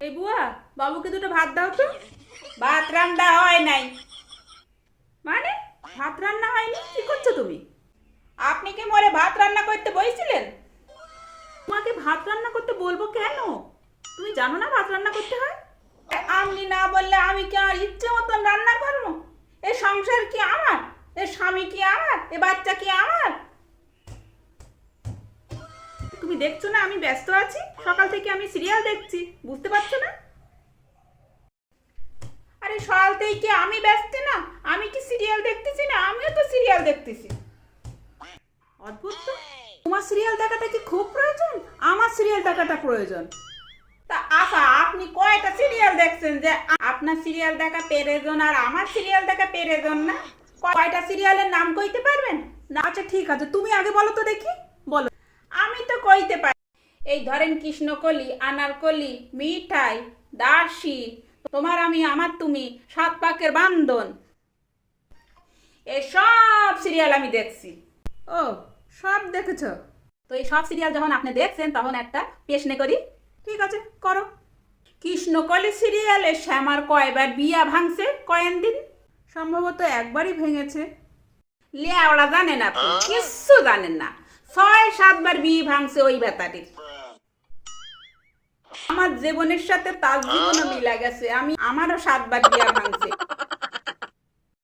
এই বুয়া, বাবুকে দুটো ভাত দাও তো। ভাত রান্না হয় নাই। মানে ভাত রান্না হয়নি? কি করছো তুমি? আপনি কি মোরে ভাত রান্না করতে বলছিলেন? তোমাকে ভাত রান্না করতে বলবো কেন? তুমি জানো না ভাত রান্না করতে হয়? আপনি না বললে আমি কি আর ইচ্ছে মতন রান্না করবো? এ সংসার কি আমার? এ স্বামী কি আমার? এ বাচ্চা কি আমার? তুমি দেখছো না আমি ব্যস্ত আছি? সকাল থেকে আমি সিরিয়াল দেখছি, বুঝতে পারছো না? আরে সকাল থেকে আমি ব্যস্ত না? আমি কি সিরিয়াল দেখতেছি না? আমিও তো সিরিয়াল দেখতেছি। অদ্ভুত তো। তোমার সিরিয়াল দেখাটা কি খুব প্রয়োজন? আমার সিরিয়াল দেখাটা প্রয়োজন। তা আশা, আপনি কয়টা সিরিয়াল দেখছেন যে আপনার সিরিয়াল দেখা প্রয়োজন আর আমার সিরিয়াল দেখা প্রয়োজন না? কয়টা সিরিয়ালের নাম কইতে পারবেন? না আচ্ছা ঠিক আছে, তুমি আগে বলো তো দেখি। বলো। আমি তো কইতে পারি। এই ধরেন কৃষ্ণকলি, আনারকলি, মিঠাই, দাসী, তোমার আমি আমার তুমি, সাত পাকের বান্ধন, এই সব সিরিয়াল আমি দেখছি। ও, সব দেখেছ? তো এই সব সিরিয়াল যখন আপনি দেখছেন তখন একটা প্রশ্ন করি। ঠিক আছে, করো। কৃষ্ণকলি সিরিয়ালে শ্যামার কয়বার বিয়া ভাঙছে কয়েন দিন? সম্ভবত একবারই ভেঙেছে। লেওড়া জানেন আপনি? কিচ্ছু জানেন না। 6-7 বার বিয়ে ভাঙছে ওই বেতাটির। আমার জীবনের সাথে তার জীবনও মিলা গেছে। আমারও 7 বার বিয়া ভাঙছে।